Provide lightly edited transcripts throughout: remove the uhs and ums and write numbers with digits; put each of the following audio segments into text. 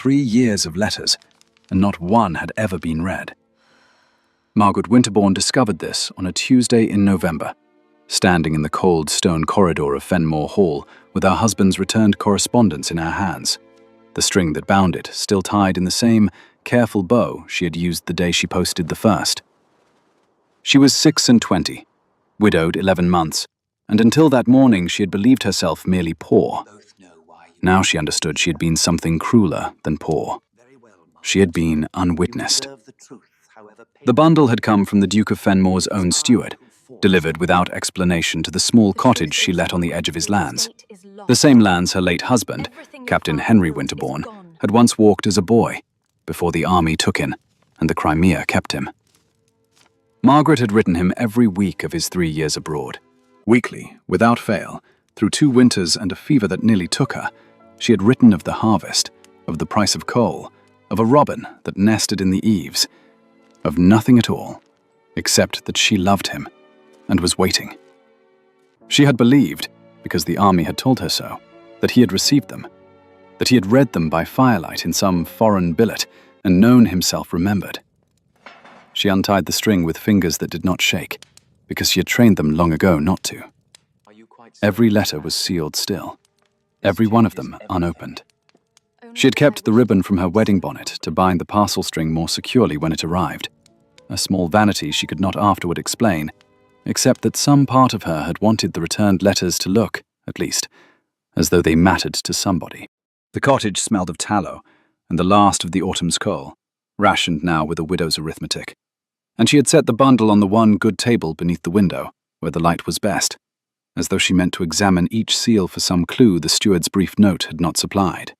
3 years of letters, and not one had ever been read. Margaret Winterbourne discovered this on a Tuesday in November, standing in the cold stone corridor of Fenmore Hall with her husband's returned correspondence in her hands, the string that bound it still tied in the same careful bow she had used the day she posted the first. She was 26, widowed 11 months, and until that morning she had believed herself merely poor. Now she understood she had been something crueler than poor. She had been unwitnessed. The bundle had come from the Duke of Fenmore's own steward, delivered without explanation to the small cottage she let on the edge of his lands, the same lands her late husband, Captain Henry Winterbourne, had once walked as a boy, before the army took him and the Crimea kept him. Margaret had written him every week of his 3 years abroad. Weekly, without fail, through 2 winters and a fever that nearly took her, she had written of the harvest, of the price of coal, of a robin that nested in the eaves, of nothing at all, except that she loved him and was waiting. She had believed, because the army had told her so, that he had received them, that he had read them by firelight in some foreign billet and known himself remembered. She untied the string with fingers that did not shake, because she had trained them long ago not to. Every letter was sealed still, every one of them unopened. She had kept the ribbon from her wedding bonnet to bind the parcel string more securely when it arrived, a small vanity she could not afterward explain, except that some part of her had wanted the returned letters to look, at least, as though they mattered to somebody. The cottage smelled of tallow and the last of the autumn's coal, rationed now with a widow's arithmetic, and she had set the bundle on the one good table beneath the window, where the light was best, as though she meant to examine each seal for some clue the steward's brief note had not supplied.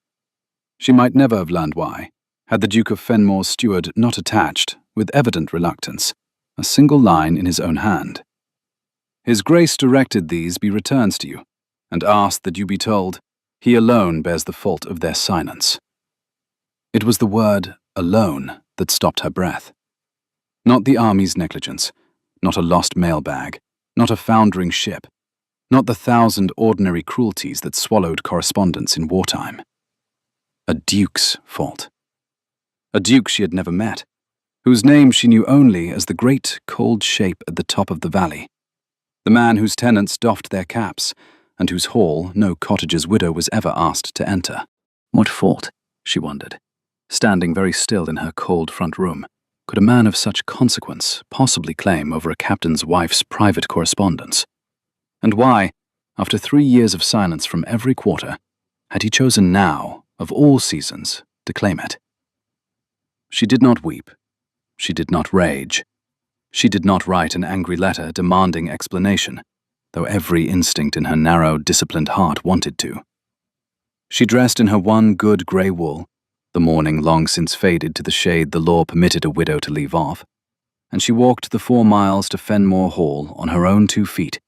She might never have learned why, had the Duke of Fenmore's steward not attached, with evident reluctance, a single line in his own hand. His Grace directed these be returned to you, and asked that you be told, he alone bears the fault of their silence. It was the word alone that stopped her breath. Not the army's negligence, not a lost mailbag, not a foundering ship, not the 1,000 ordinary cruelties that swallowed correspondence in wartime. A duke's fault. A duke she had never met, whose name she knew only as the great cold shape at the top of the valley, the man whose tenants doffed their caps, and whose hall no cottager's widow was ever asked to enter. What fault, she wondered, standing very still in her cold front room, could a man of such consequence possibly claim over a captain's wife's private correspondence? And why, after 3 years of silence from every quarter, had he chosen now, of all seasons, to claim it? She did not weep. She did not rage. She did not write an angry letter demanding explanation, though every instinct in her narrow, disciplined heart wanted to. She dressed in her one good grey wool, the mourning long since faded to the shade the law permitted a widow to leave off, and she walked the 4 miles to Fenmore Hall on her own 2 feet,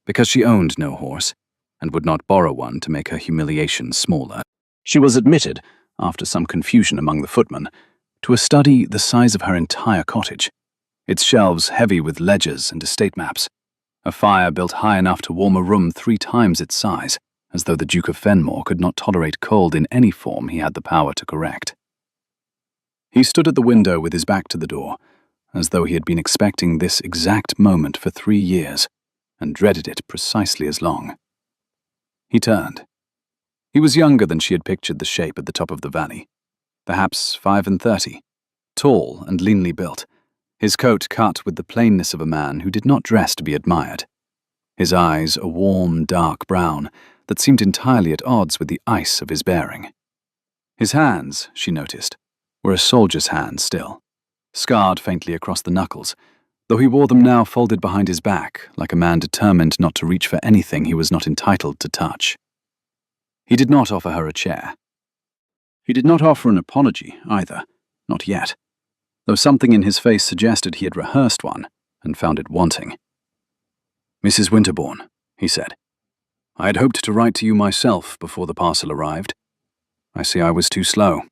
because she owned no horse, and would not borrow one to make her humiliation smaller. She was admitted, after some confusion among the footmen, to a study the size of her entire cottage, its shelves heavy with ledgers and estate maps, a fire built high enough to warm a room 3 times its size, as though the Duke of Fenmore could not tolerate cold in any form he had the power to correct. He stood at the window with his back to the door, as though he had been expecting this exact moment for 3 years, and dreaded it precisely as long. He turned. He was younger than she had pictured the shape at the top of the valley, perhaps 35, tall and leanly built, his coat cut with the plainness of a man who did not dress to be admired, his eyes a warm, dark brown that seemed entirely at odds with the ice of his bearing. His hands, she noticed, were a soldier's hands still, scarred faintly across the knuckles, though he wore them now folded behind his back like a man determined not to reach for anything he was not entitled to touch. He did not offer her a chair. He did not offer an apology, either, not yet, though something in his face suggested he had rehearsed one and found it wanting. "Mrs. Winterbourne," he said, "I had hoped to write to you myself before the parcel arrived. I see I was too slow,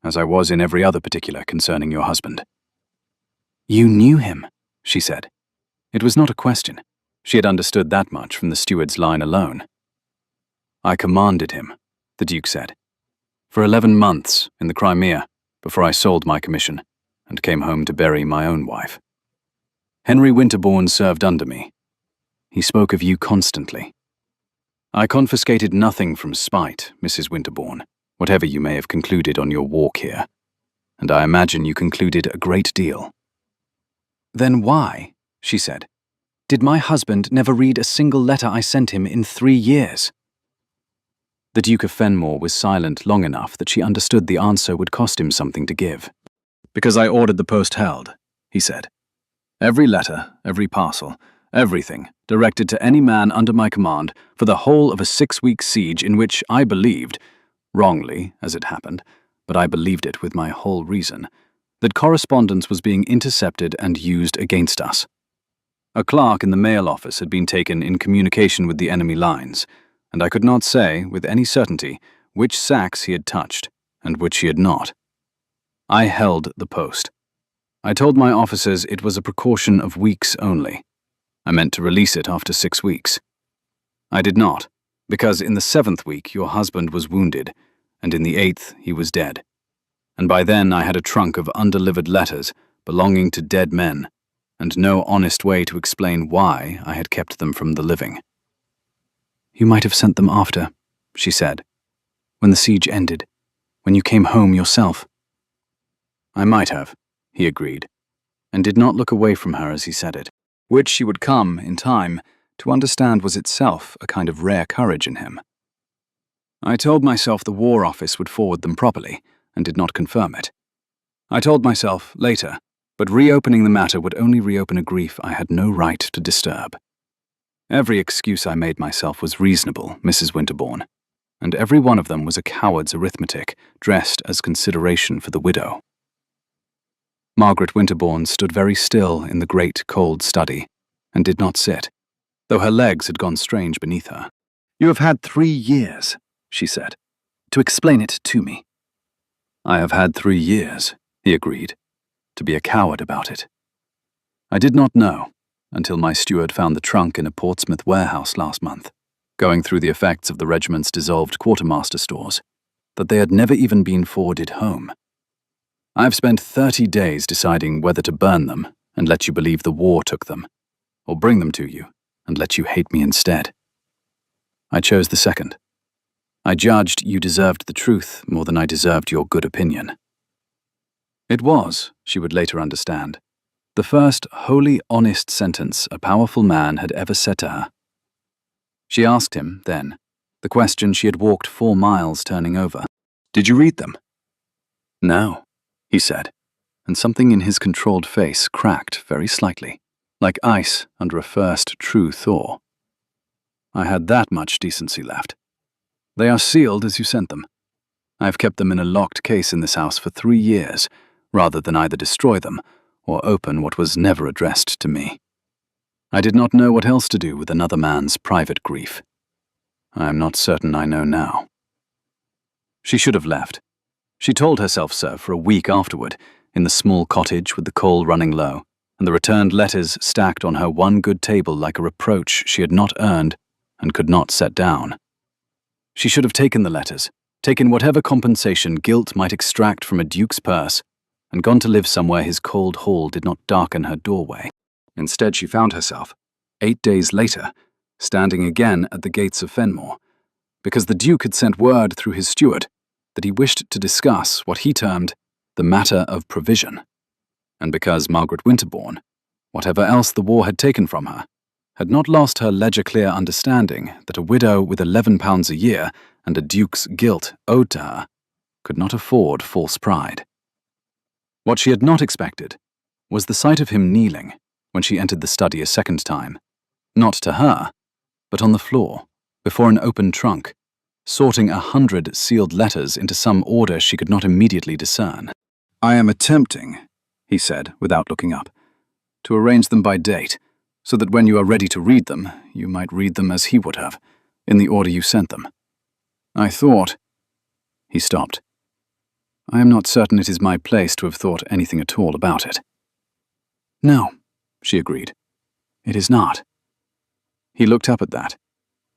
as I was in every other particular concerning your husband." "You knew him," she said. It was not a question. She had understood that much from the steward's line alone. "I commanded him," the Duke said. For 11 months in the Crimea before I sold my commission and came home to bury my own wife. Henry Winterbourne served under me. He spoke of you constantly. I confiscated nothing from spite, Mrs. Winterbourne, whatever you may have concluded on your walk here. And I imagine you concluded a great deal. Then why, she said, did my husband never read a single letter I sent him in 3 years? The Duke of Fenmore was silent long enough that she understood the answer would cost him something to give. Because I ordered the post held, he said. Every letter, every parcel, everything directed to any man under my command for the whole of a 6-week siege in which I believed, wrongly as it happened, but I believed it with my whole reason, that correspondence was being intercepted and used against us. A clerk in the mail office had been taken in communication with the enemy lines, and I could not say, with any certainty, which sacks he had touched and which he had not. I held the post. I told my officers it was a precaution of weeks only. I meant to release it after 6 weeks. I did not, because in the 7th week your husband was wounded, and in the 8th he was dead. And by then I had a trunk of undelivered letters belonging to dead men, and no honest way to explain why I had kept them from the living. You might have sent them after, she said, when the siege ended, when you came home yourself. I might have, he agreed, and did not look away from her as he said it, which she would come, in time, to understand was itself a kind of rare courage in him. I told myself the War Office would forward them properly, and did not confirm it. I told myself, later, but reopening the matter would only reopen a grief I had no right to disturb. Every excuse I made myself was reasonable, Mrs. Winterbourne, and every one of them was a coward's arithmetic, dressed as consideration for the widow. Margaret Winterbourne stood very still in the great cold study, and did not sit, though her legs had gone strange beneath her. You have had 3 years, she said, to explain it to me. I have had 3 years, he agreed, to be a coward about it. I did not know, until my steward found the trunk in a Portsmouth warehouse last month, going through the effects of the regiment's dissolved quartermaster stores, that they had never even been forwarded home. I've spent 30 days deciding whether to burn them and let you believe the war took them, or bring them to you and let you hate me instead. I chose the second. I judged you deserved the truth more than I deserved your good opinion. It was, she would later understand, the first wholly honest sentence a powerful man had ever said to her. She asked him, then, the question she had walked 4 miles turning over. Did you read them? No, he said, and something in his controlled face cracked very slightly, like ice under a first true thaw. I had that much decency left. They are sealed as you sent them. I have kept them in a locked case in this house for 3 years, rather than either destroy them or open what was never addressed to me. I did not know what else to do with another man's private grief. I am not certain I know now. She should have left. She told herself so for a week afterward, in the small cottage with the coal running low, and the returned letters stacked on her one good table like a reproach she had not earned and could not set down. She should have taken the letters, taken whatever compensation guilt might extract from a duke's purse, and gone to live somewhere his cold hall did not darken her doorway. Instead, she found herself, 8 days later, standing again at the gates of Fenmore, because the Duke had sent word through his steward that he wished to discuss what he termed the matter of provision, and because Margaret Winterbourne, whatever else the war had taken from her, had not lost her ledger-clear understanding that a widow with £11 a year and a duke's guilt owed to her could not afford false pride. What she had not expected was the sight of him kneeling when she entered the study a second time, not to her, but on the floor, before an open trunk, sorting 100 sealed letters into some order she could not immediately discern. I am attempting, he said, without looking up, to arrange them by date, so that when you are ready to read them, you might read them as he would have, in the order you sent them. I thought... He stopped. I am not certain it is my place to have thought anything at all about it. No, she agreed. It is not. He looked up at that,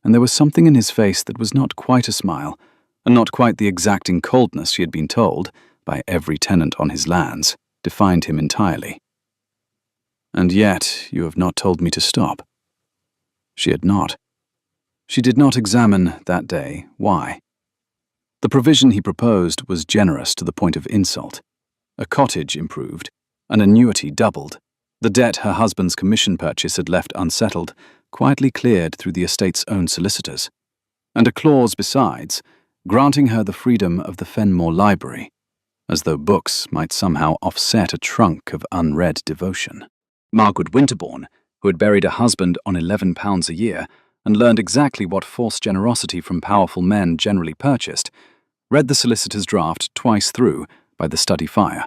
and there was something in his face that was not quite a smile, and not quite the exacting coldness she had been told by every tenant on his lands defined him entirely. "And yet you have not told me to stop." She had not. She did not examine that day why. The provision he proposed was generous to the point of insult. A cottage improved, an annuity doubled, the debt her husband's commission purchase had left unsettled, quietly cleared through the estate's own solicitors, and a clause besides, granting her the freedom of the Fenmore Library, as though books might somehow offset a trunk of unread devotion. Margaret Winterbourne, who had buried a husband on £11 a year and learned exactly what false generosity from powerful men generally purchased, read the solicitor's draft twice through by the study fire,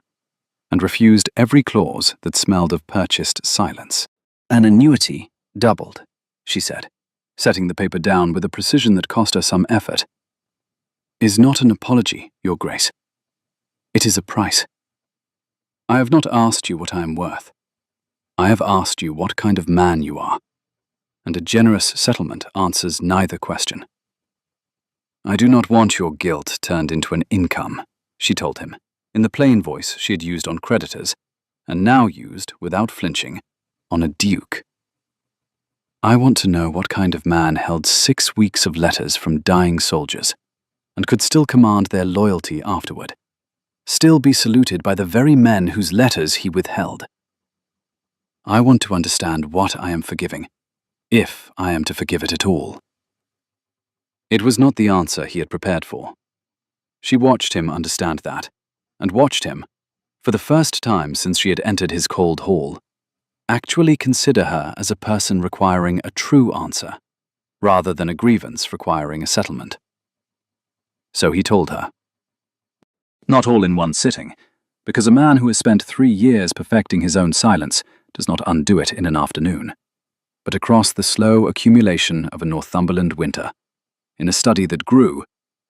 and refused every clause that smelled of purchased silence. "An annuity doubled," she said, setting the paper down with a precision that cost her some effort. "Is not an apology, Your Grace. It is a price. I have not asked you what I am worth. I have asked you what kind of man you are, and a generous settlement answers neither question." "I do not want your guilt turned into an income," she told him, in the plain voice she had used on creditors, and now used, without flinching, on a duke. "I want to know what kind of man held 6 weeks of letters from dying soldiers, and could still command their loyalty afterward, still be saluted by the very men whose letters he withheld. I want to understand what I am forgiving, if I am to forgive it at all." It was not the answer he had prepared for. She watched him understand that, and watched him, for the first time since she had entered his cold hall, actually consider her as a person requiring a true answer, rather than a grievance requiring a settlement. So he told her. Not all in one sitting, because a man who has spent 3 years perfecting his own silence does not undo it in an afternoon, but across the slow accumulation of a Northumberland winter, in a study that grew,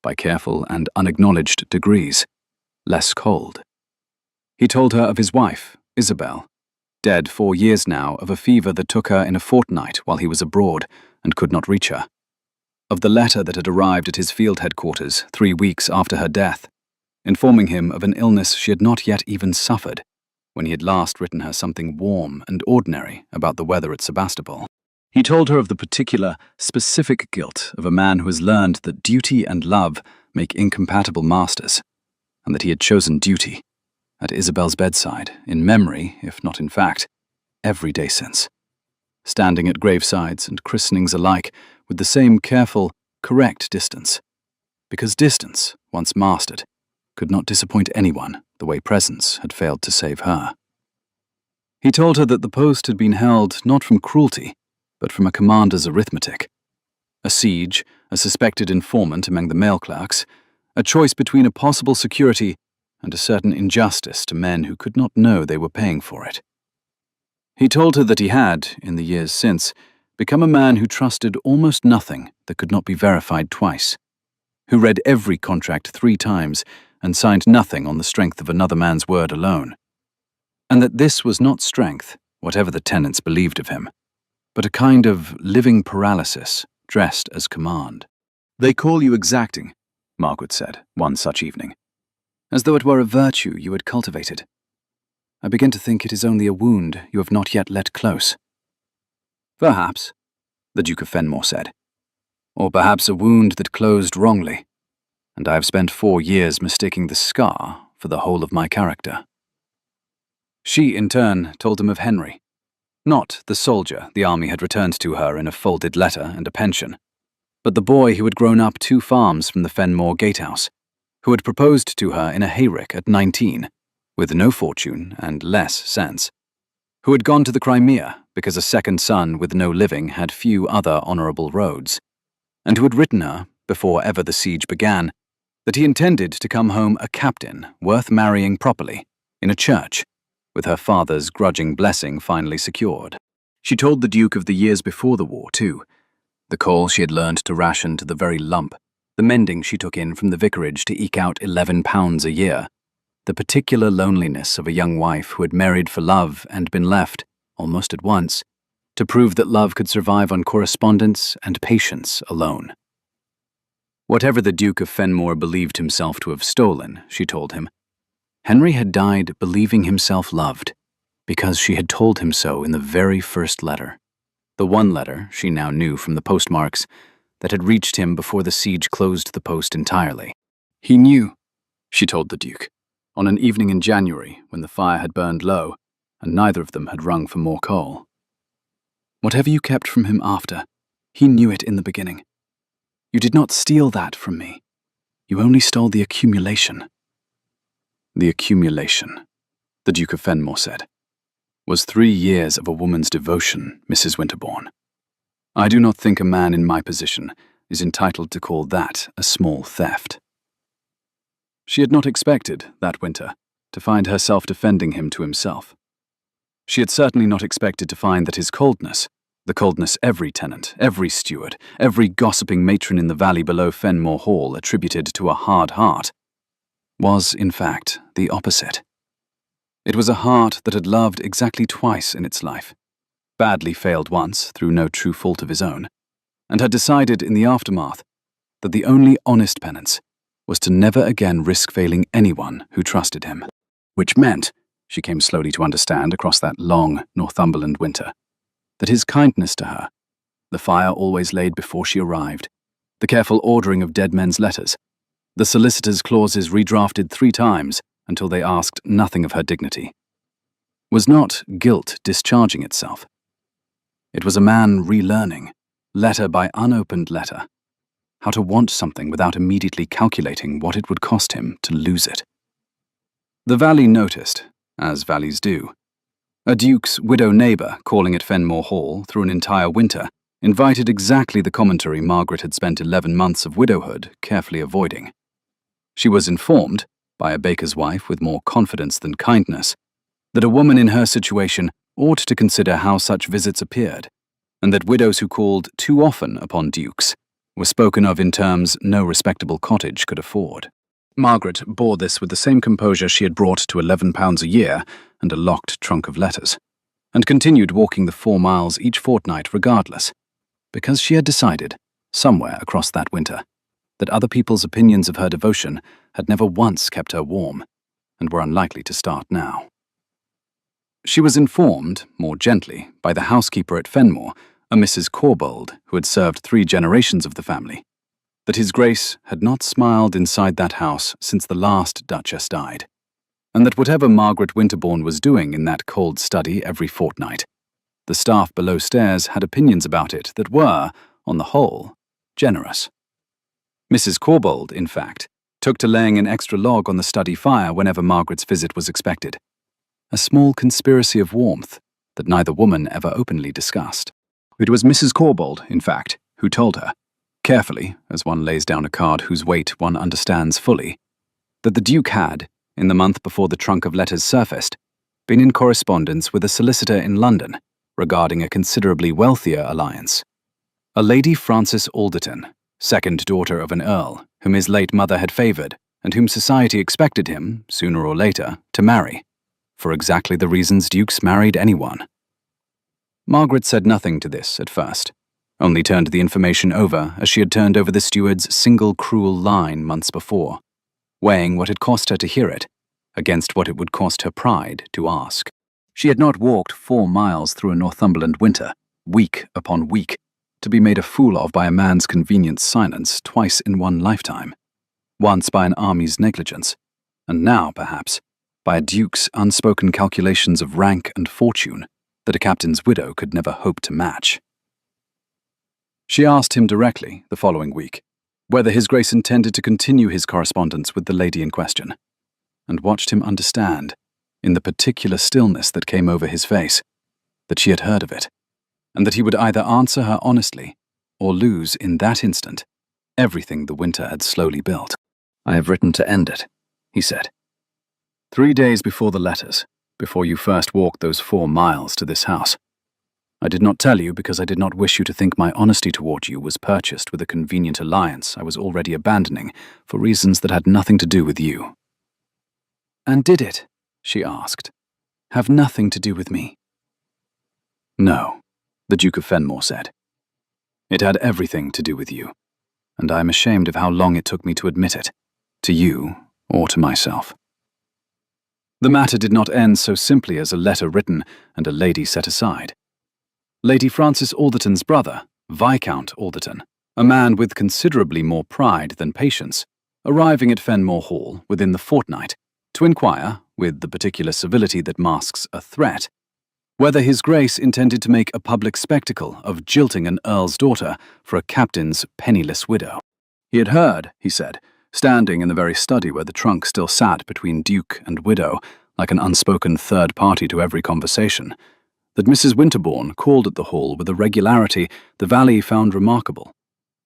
by careful and unacknowledged degrees, less cold. He told her of his wife, Isabel, dead 4 years now of a fever that took her in a fortnight while he was abroad and could not reach her, of the letter that had arrived at his field headquarters 3 weeks after her death, informing him of an illness she had not yet even suffered, when he had last written her something warm and ordinary about the weather at Sebastopol. He told her of the particular, specific guilt of a man who has learned that duty and love make incompatible masters, and that he had chosen duty, at Isabel's bedside, in memory, if not in fact, every day since, standing at gravesides and christenings alike with the same careful, correct distance, because distance, once mastered, could not disappoint anyone the way presence had failed to save her. He told her that the post had been held not from cruelty, but from a commander's arithmetic. A siege, a suspected informant among the mail clerks, a choice between a possible security and a certain injustice to men who could not know they were paying for it. He told her that he had, in the years since, become a man who trusted almost nothing that could not be verified twice, who read every contract 3 times and signed nothing on the strength of another man's word alone, and that this was not strength, whatever the tenants believed of him, but a kind of living paralysis dressed as command. "They call you exacting," Margaret said, one such evening, "as though it were a virtue you had cultivated. I begin to think it is only a wound you have not yet let close." "Perhaps," the Duke of Fenmore said, "or perhaps a wound that closed wrongly, and I have spent 4 years mistaking the scar for the whole of my character." She, in turn, told him of Henry, not the soldier the army had returned to her in a folded letter and a pension, but the boy who had grown up 2 farms from the Fenmore gatehouse, who had proposed to her in a hayrick at 19, with no fortune and less sense, who had gone to the Crimea because a second son with no living had few other honourable roads, and who had written her, before ever the siege began, that he intended to come home a captain worth marrying properly, in a church, with her father's grudging blessing finally secured. She told the Duke of the years before the war, too, the coal she had learned to ration to the very lump, the mending she took in from the vicarage to eke out £11 a year, the particular loneliness of a young wife who had married for love and been left, almost at once, to prove that love could survive on correspondence and patience alone. Whatever the Duke of Fenmore believed himself to have stolen, she told him, Henry had died believing himself loved, because she had told him so in the very first letter. The one letter, she now knew from the postmarks, that had reached him before the siege closed the post entirely. He knew, she told the Duke, on an evening in January when the fire had burned low and neither of them had rung for more coal. Whatever you kept from him after, he knew it in the beginning. You did not steal that from me. You only stole the accumulation. The accumulation, the Duke of Fenmore said, was 3 years of a woman's devotion, Mrs. Winterbourne. I do not think a man in my position is entitled to call that a small theft. She had not expected, that winter, to find herself defending him to himself. She had certainly not expected to find that his coldness, the coldness every tenant, every steward, every gossiping matron in the valley below Fenmore Hall attributed to a hard heart, was, in fact, the opposite. It was a heart that had loved exactly twice in its life, badly failed once through no true fault of his own, and had decided in the aftermath that the only honest penance was to never again risk failing anyone who trusted him. Which meant, she came slowly to understand across that long Northumberland winter, that his kindness to her, the fire always laid before she arrived, the careful ordering of dead men's letters, the solicitor's clauses redrafted 3 times until they asked nothing of her dignity, was not guilt discharging itself. It was a man relearning, letter by unopened letter, how to want something without immediately calculating what it would cost him to lose it. The valley noticed, as valleys do. A duke's widow neighbour calling at Fenmore Hall through an entire winter invited exactly the commentary Margaret had spent 11 months of widowhood carefully avoiding. She was informed, by a baker's wife with more confidence than kindness, that a woman in her situation ought to consider how such visits appeared, and that widows who called too often upon dukes were spoken of in terms no respectable cottage could afford. Margaret bore this with the same composure she had brought to £11 a year and a locked trunk of letters, and continued walking the 4 miles each fortnight regardless, because she had decided, somewhere across that winter, that other people's opinions of her devotion had never once kept her warm, and were unlikely to start now. She was informed, more gently, by the housekeeper at Fenmore, a Mrs. Corbould, who had served 3 generations of the family, that His Grace had not smiled inside that house since the last Duchess died, and that whatever Margaret Winterbourne was doing in that cold study every fortnight, the staff below stairs had opinions about it that were, on the whole, generous. Mrs. Corbould, in fact, took to laying an extra log on the study fire whenever Margaret's visit was expected, a small conspiracy of warmth that neither woman ever openly discussed. It was Mrs. Corbould, in fact, who told her, carefully, as one lays down a card whose weight one understands fully, that the Duke had, in the month before the trunk of letters surfaced, been in correspondence with a solicitor in London regarding a considerably wealthier alliance. A Lady Frances Alderton, second daughter of an earl, whom his late mother had favoured, and whom society expected him, sooner or later, to marry, for exactly the reasons dukes married anyone. Margaret said nothing to this at first, only turned the information over as she had turned over the steward's single cruel line months before, weighing what it cost her to hear it against what it would cost her pride to ask. She had not walked 4 miles through a Northumberland winter, week upon week, to be made a fool of by a man's convenient silence twice in one lifetime, once by an army's negligence, and now, perhaps, by a duke's unspoken calculations of rank and fortune that a captain's widow could never hope to match. She asked him directly, the following week, whether His Grace intended to continue his correspondence with the lady in question, and watched him understand, in the particular stillness that came over his face, that she had heard of it, and that he would either answer her honestly or lose in that instant everything the winter had slowly built. I have written to end it, he said. 3 days before the letters, before you first walked those 4 miles to this house. I did not tell you because I did not wish you to think my honesty toward you was purchased with a convenient alliance I was already abandoning for reasons that had nothing to do with you. And did it, she asked, have nothing to do with me? No, the Duke of Fenmore said. It had everything to do with you. and I am ashamed of how long it took me to admit it, to you or to myself. The matter did not end so simply as a letter written and a lady set aside. Lady Frances Alderton's brother, Viscount Alderton, a man with considerably more pride than patience, arriving at Fenmore Hall within the fortnight to inquire, with the particular civility that masks a threat, whether His Grace intended to make a public spectacle of jilting an earl's daughter for a captain's penniless widow. He had heard, he said, standing in the very study where the trunk still sat between duke and widow, like an unspoken third party to every conversation, that Mrs. Winterbourne called at the hall with a regularity the Valley found remarkable,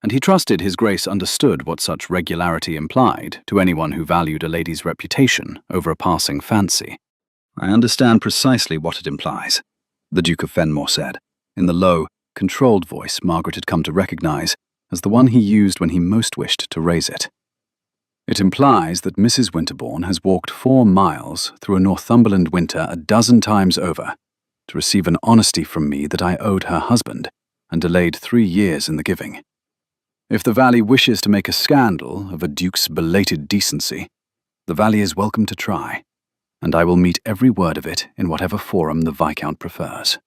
and he trusted His Grace understood what such regularity implied to anyone who valued a lady's reputation over a passing fancy. "I understand precisely what it implies," the Duke of Fenmore said, in the low, controlled voice Margaret had come to recognize as the one he used when he most wished to raise it. "It implies that Mrs. Winterbourne has walked 4 miles through a Northumberland winter a dozen times over to receive an honesty from me that I owed her husband and delayed 3 years in the giving. If the Valley wishes to make a scandal of a duke's belated decency, the Valley is welcome to try, and I will meet every word of it in whatever forum the Viscount prefers."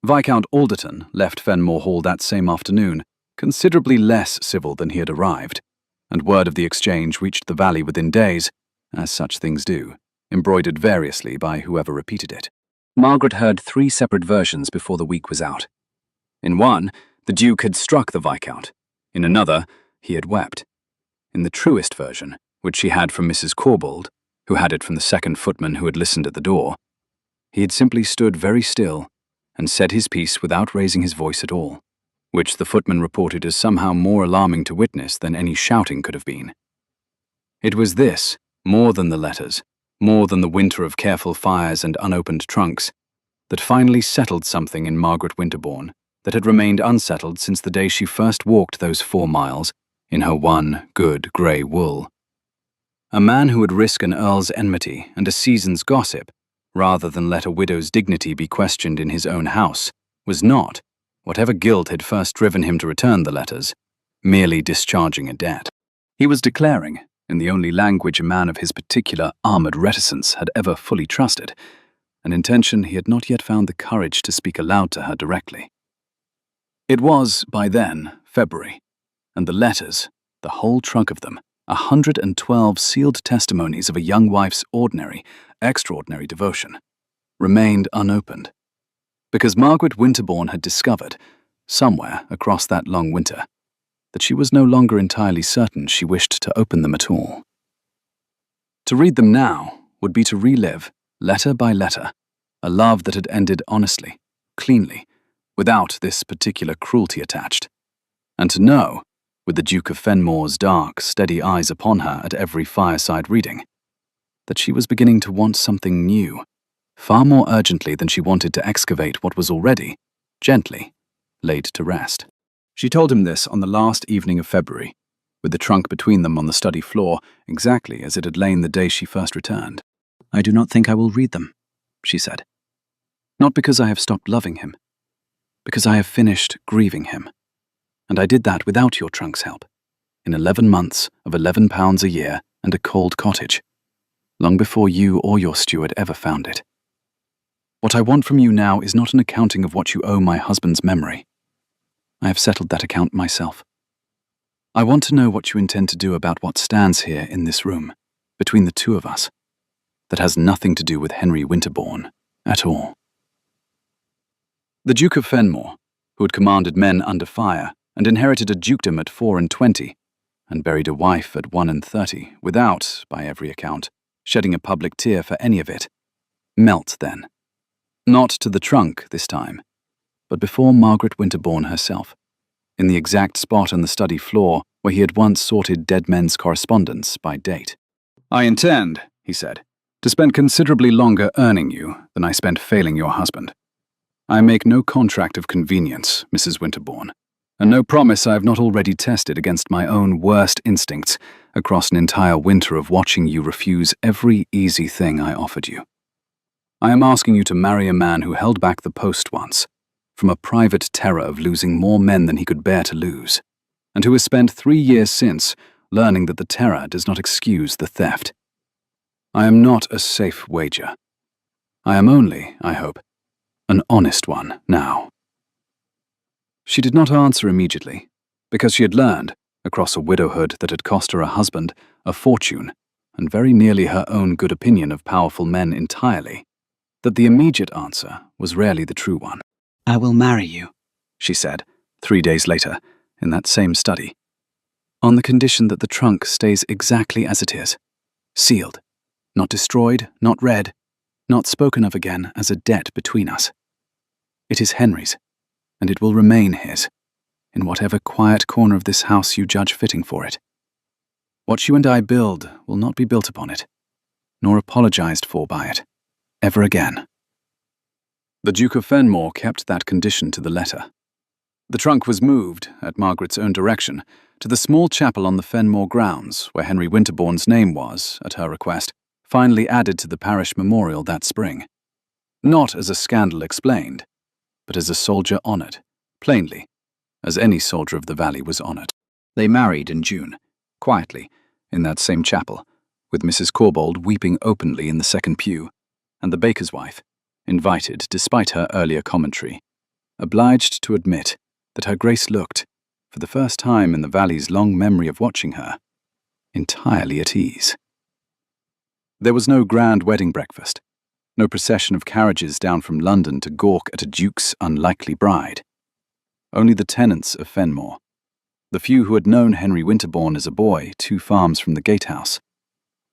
Viscount Alderton left Fenmore Hall that same afternoon, considerably less civil than he had arrived, and word of the exchange reached the Valley within days, as such things do, embroidered variously by whoever repeated it. Margaret heard 3 separate versions before the week was out. In one, the Duke had struck the Viscount. In another, he had wept. In the truest version, which she had from Mrs. Corbould, who had it from the second footman who had listened at the door, he had simply stood very still and said his piece without raising his voice at all, which the footman reported as somehow more alarming to witness than any shouting could have been. It was this, more than the letters, more than the winter of careful fires and unopened trunks, that finally settled something in Margaret Winterbourne that had remained unsettled since the day she first walked those 4 miles in her one good grey wool. A man who would risk an earl's enmity and a season's gossip, rather than let a widow's dignity be questioned in his own house, was not, whatever guilt had first driven him to return the letters, merely discharging a debt. He was declaring, in the only language a man of his particular armoured reticence had ever fully trusted, an intention he had not yet found the courage to speak aloud to her directly. It was, by then, February, and the letters, the whole trunk of them, 112 sealed testimonies of a young wife's ordinary, extraordinary devotion, remained unopened, because Margaret Winterbourne had discovered, somewhere across that long winter, that she was no longer entirely certain she wished to open them at all. To read them now would be to relive, letter by letter, a love that had ended honestly, cleanly, without this particular cruelty attached, and to know, with the Duke of Fenmore's dark, steady eyes upon her at every fireside reading, that she was beginning to want something new, far more urgently than she wanted to excavate what was already, gently, laid to rest. She told him this on the last evening of February, with the trunk between them on the study floor, exactly as it had lain the day she first returned. "I do not think I will read them," she said. "Not because I have stopped loving him, because I have finished grieving him. And I did that without your trunk's help, in 11 months of £11 a year and a cold cottage, long before you or your steward ever found it. What I want from you now is not an accounting of what you owe my husband's memory. I have settled that account myself. I want to know what you intend to do about what stands here in this room, between the two of us, that has nothing to do with Henry Winterbourne at all." The Duke of Fenmore, who had commanded men under fire and inherited a dukedom at 24, and buried a wife at 31, without, by every account, shedding a public tear for any of it, knelt then, not to the trunk this time, but before Margaret Winterbourne herself, in the exact spot on the study floor where he had once sorted dead men's correspondence by date. "I intend," he said, "to spend considerably longer earning you than I spent failing your husband. I make no contract of convenience, Mrs. Winterbourne, and no promise I have not already tested against my own worst instincts across an entire winter of watching you refuse every easy thing I offered you. I am asking you to marry a man who held back the post once, from a private terror of losing more men than he could bear to lose, and who has spent 3 years since learning that the terror does not excuse the theft. I am not a safe wager. I am only, I hope, an honest one now. She did not answer immediately, because she had learned, across a widowhood that had cost her a husband, a fortune, and very nearly her own good opinion of powerful men entirely, that the immediate answer was rarely the true one. "I will marry you," she said, 3 days later, in that same study, on the condition that the trunk stays exactly as it is, sealed, not destroyed, not read, not spoken of again as a debt between us. It is Henry's, and it will remain his, in whatever quiet corner of this house you judge fitting for it. What you and I build will not be built upon it, nor apologized for by it, ever again. The Duke of Fenmore kept that condition to the letter. The trunk was moved, at Margaret's own direction, to the small chapel on the Fenmore grounds where Henry Winterbourne's name was, at her request, finally added to the parish memorial that spring. Not as a scandal explained, but as a soldier honoured, plainly, as any soldier of the valley was honoured. They married in June, quietly, in that same chapel, with Mrs. Corbould weeping openly in the second pew, and the baker's wife, invited despite her earlier commentary, obliged to admit that her Grace looked, for the first time in the valley's long memory of watching her, entirely at ease. There was no grand wedding breakfast, no procession of carriages down from London to gawk at a duke's unlikely bride. Only the tenants of Fenmore, the few who had known Henry Winterbourne as a boy 2 farms from the gatehouse,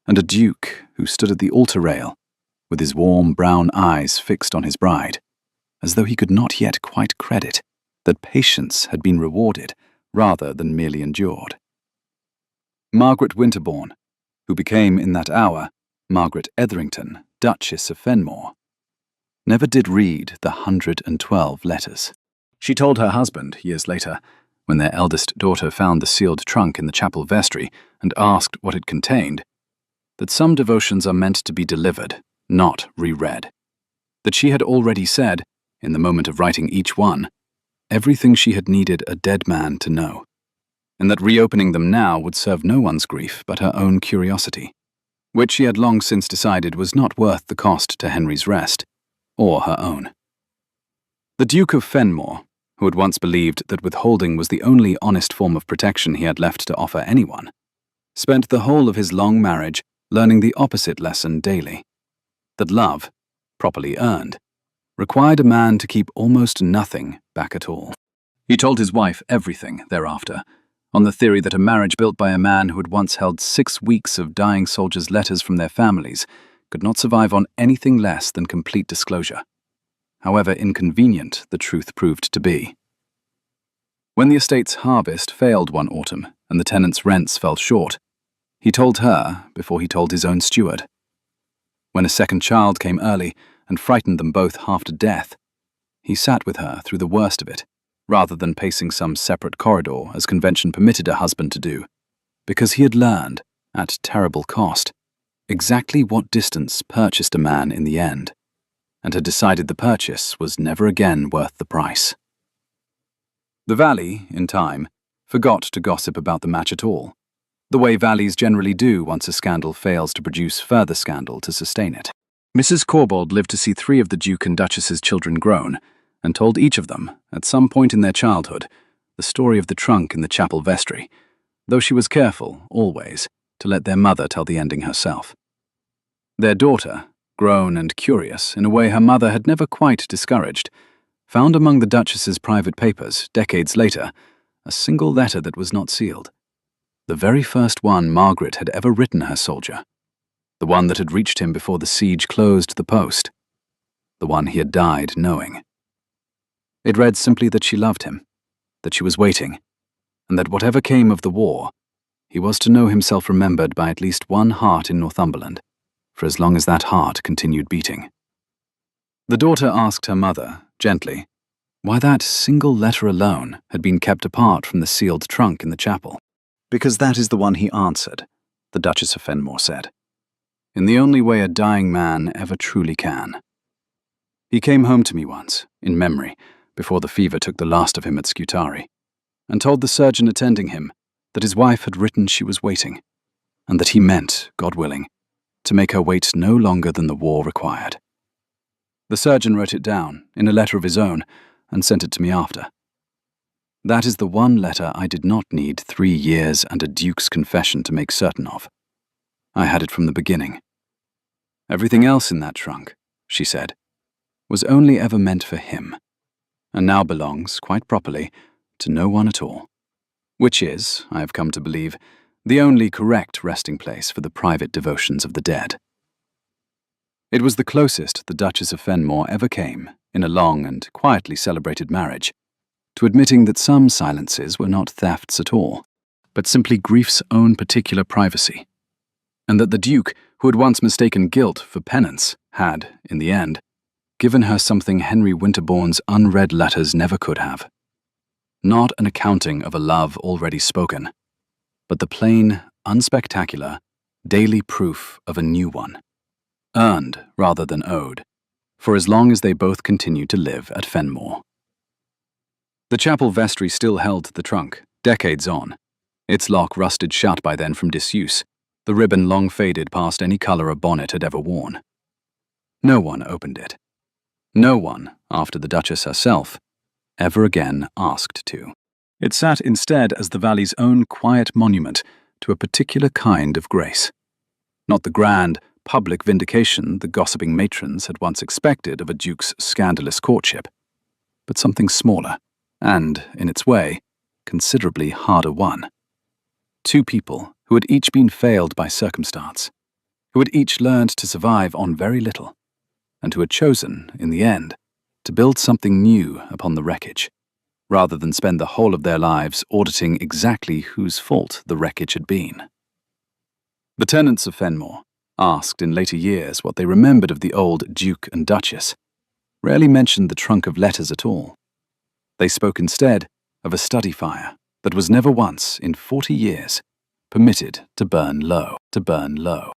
and a duke who stood at the altar rail, with his warm brown eyes fixed on his bride, as though he could not yet quite credit that patience had been rewarded rather than merely endured. Margaret Winterbourne, who became in that hour Margaret Etherington, Duchess of Fenmore, never did read the 112 letters. She told her husband, years later, when their eldest daughter found the sealed trunk in the chapel vestry and asked what it contained, that some devotions are meant to be delivered, not reread. That she had already said, in the moment of writing each one, everything she had needed a dead man to know, and that reopening them now would serve no one's grief but her own curiosity, which she had long since decided was not worth the cost to Henry's rest, or her own. The Duke of Fenmore, who had once believed that withholding was the only honest form of protection he had left to offer anyone, spent the whole of his long marriage learning the opposite lesson daily, that love, properly earned, required a man to keep almost nothing back at all. He told his wife everything thereafter, on the theory that a marriage built by a man who had once held 6 weeks of dying soldiers' letters from their families could not survive on anything less than complete disclosure, however inconvenient the truth proved to be. When the estate's harvest failed one autumn and the tenants' rents fell short, he told her before he told his own steward. When a second child came early and frightened them both half to death, he sat with her through the worst of it, rather than pacing some separate corridor as convention permitted a husband to do, because he had learned, at terrible cost, exactly what distance purchased a man in the end, and had decided the purchase was never again worth the price. The valley, in time, forgot to gossip about the match at all, the way valleys generally do once a scandal fails to produce further scandal to sustain it. Mrs. Corbould lived to see 3 of the Duke and Duchess's children grown, and told each of them, at some point in their childhood, the story of the trunk in the chapel vestry, though she was careful, always, to let their mother tell the ending herself. Their daughter, grown and curious in a way her mother had never quite discouraged, found among the Duchess's private papers, decades later, a single letter that was not sealed. The very first one Margaret had ever written her soldier. The one that had reached him before the siege closed the post. The one he had died knowing. It read simply that she loved him, that she was waiting, and that whatever came of the war, he was to know himself remembered by at least one heart in Northumberland, for as long as that heart continued beating. The daughter asked her mother, gently, why that single letter alone had been kept apart from the sealed trunk in the chapel. Because that is the one he answered, the Duchess of Fenmore said, in the only way a dying man ever truly can. He came home to me once, in memory, before the fever took the last of him at Scutari, and told the surgeon attending him that his wife had written she was waiting, and that he meant, God willing, to make her wait no longer than the war required. The surgeon wrote it down in a letter of his own and sent it to me after. That is the one letter I did not need 3 years and a duke's confession to make certain of. I had it from the beginning. Everything else in that trunk, she said, was only ever meant for him, and now belongs, quite properly, to no one at all, which is, I have come to believe, the only correct resting place for the private devotions of the dead. It was the closest the Duchess of Fenmore ever came, in a long and quietly celebrated marriage, to admitting that some silences were not thefts at all, but simply grief's own particular privacy, and that the Duke, who had once mistaken guilt for penance, had, in the end, given her something Henry Winterbourne's unread letters never could have. Not an accounting of a love already spoken, but the plain, unspectacular, daily proof of a new one, earned rather than owed, for as long as they both continued to live at Fenmore. The chapel vestry still held the trunk, decades on, its lock rusted shut by then from disuse, the ribbon long faded past any colour a bonnet had ever worn. No one opened it. No one, after the Duchess herself, ever again asked to. It sat instead as the valley's own quiet monument to a particular kind of grace. Not the grand, public vindication the gossiping matrons had once expected of a duke's scandalous courtship, but something smaller, and, in its way, considerably harder won. 2 people who had each been failed by circumstance, who had each learned to survive on very little, and who had chosen, in the end, to build something new upon the wreckage, rather than spend the whole of their lives auditing exactly whose fault the wreckage had been. The tenants of Fenmore, asked in later years what they remembered of the old Duke and Duchess, rarely mentioned the trunk of letters at all. They spoke instead of a study fire that was never once, in 40 years, permitted to burn low.